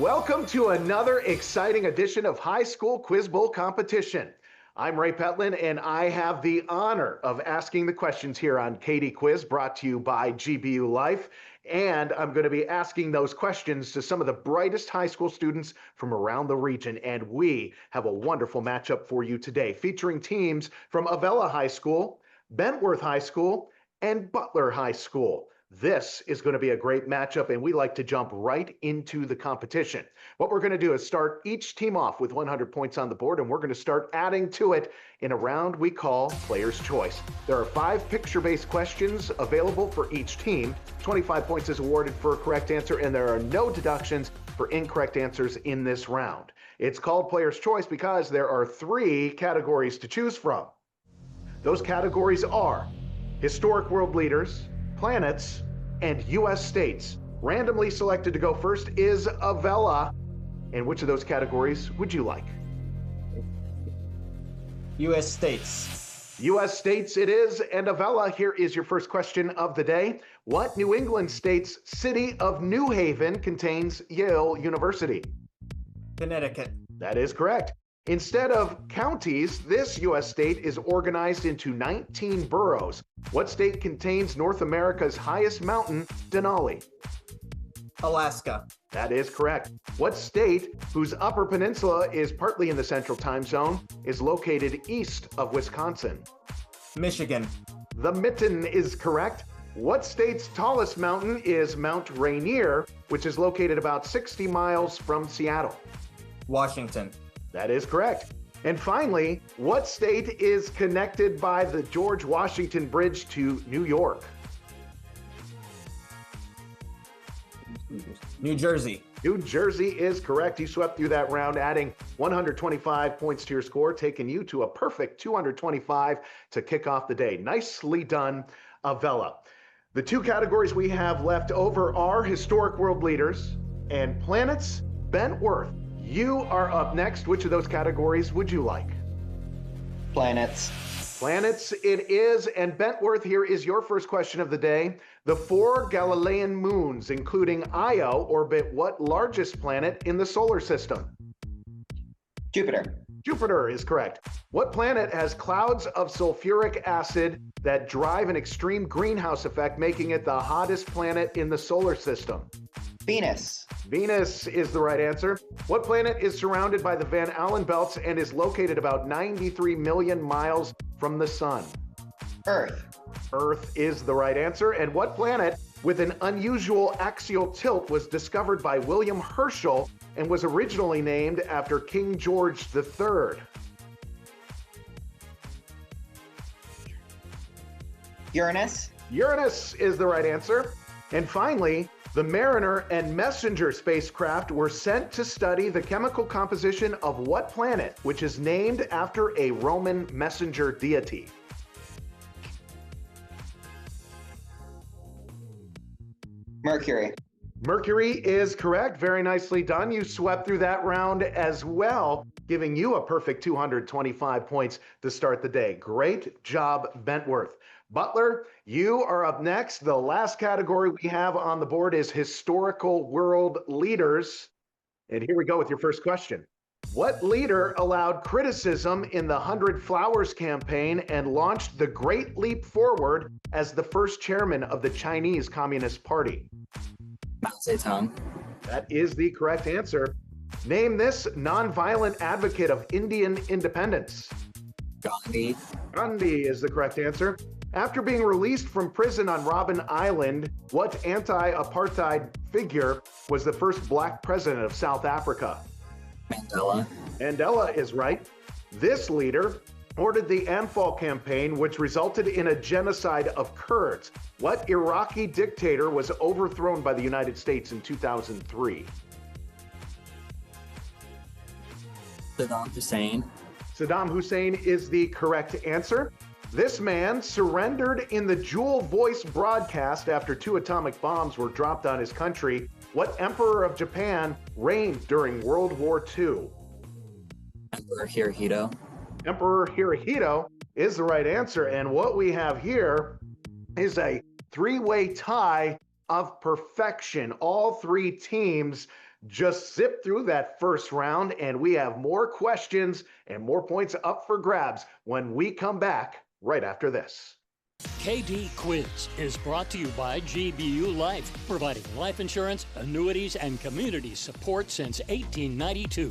Welcome to another exciting edition of High School Quiz Bowl competition. I'm Ray Petlin, and I have the honor of asking the questions here on Katie Quiz, brought to you by GBU Life. And I'm going to be asking those questions to some of the brightest high school students from around the region. And we have a wonderful matchup for you today, featuring teams from Avella High School, Bentworth High School, and Butler High School. This is going to be a great matchup, and we like to jump right into the competition. What we're going to do is start each team off with 100 points on the board, and we're going to start adding to it in a round we call Player's Choice. There are 5 picture-based questions available for each team. 25 points is awarded for a correct answer, and there are no deductions for incorrect answers in this round. It's called Player's Choice because there are 3 categories to choose from. Those categories are Historic World Leaders, Planets, and U.S. states. Randomly selected to go first is Avella. And which of those categories would you like? U.S. states. U.S. states it is. And Avella, here is your first question of the day. What New England state's city of New Haven contains Yale University? Connecticut. That is correct. Instead of counties, this U.S. state is organized into 19 boroughs. What state contains North America's highest mountain, Denali? Alaska. That is correct. What state, whose upper peninsula is partly in the central time zone, is located east of Wisconsin? Michigan. The Mitten is correct. What state's tallest mountain is Mount Rainier, which is located about 60 miles from Seattle? Washington. That is correct. And finally, what state is connected by the George Washington Bridge to New York? New Jersey. New Jersey is correct. You swept through that round, adding 125 points to your score, taking you to a perfect 225 to kick off the day. Nicely done, Avella. The 2 categories we have left over are Historic World Leaders and Planets. Bentworth, you are up next. Which of those categories would you like? Planets. Planets it is. And Bentworth, here is your first question of the day. The 4 Galilean moons, including Io, orbit what largest planet in the solar system? Jupiter. Jupiter is correct. What planet has clouds of sulfuric acid that drive an extreme greenhouse effect, making it the hottest planet in the solar system? Venus. Venus is the right answer. What planet is surrounded by the Van Allen belts and is located about 93 million miles from the sun? Earth. Earth is the right answer. And what planet with an unusual axial tilt was discovered by William Herschel and was originally named after King George III? Uranus. Uranus is the right answer. And finally, the Mariner and Messenger spacecraft were sent to study the chemical composition of what planet, which is named after a Roman messenger deity? Mercury. Mercury is correct. Very nicely done. You swept through that round as well, giving you a perfect 225 points to start the day. Great job, Bentworth. Butler, you are up next. The last category we have on the board is Historical World Leaders. And here we go with your first question. What leader allowed criticism in the 100 Flowers campaign and launched the Great Leap Forward as the first chairman of the Chinese Communist Party? Mao Zedong. That is the correct answer. Name this nonviolent advocate of Indian independence. Gandhi. Gandhi is the correct answer. After being released from prison on Robben Island, what anti-apartheid figure was the first black president of South Africa? Mandela. Mandela is right. This leader ordered the Anfal campaign, which resulted in a genocide of Kurds. What Iraqi dictator was overthrown by the United States in 2003? Saddam Hussein. Saddam Hussein is the correct answer. This man surrendered in the Jewel Voice broadcast after 2 atomic bombs were dropped on his country. What emperor of Japan reigned during World War II? Emperor Hirohito. Emperor Hirohito is the right answer. And what we have here is a 3-way tie of perfection. All 3 teams Just zip through that first round, and we have more questions and more points up for grabs when we come back right after this. KD Quiz is brought to you by GBU Life, providing life insurance, annuities, and community support since 1892.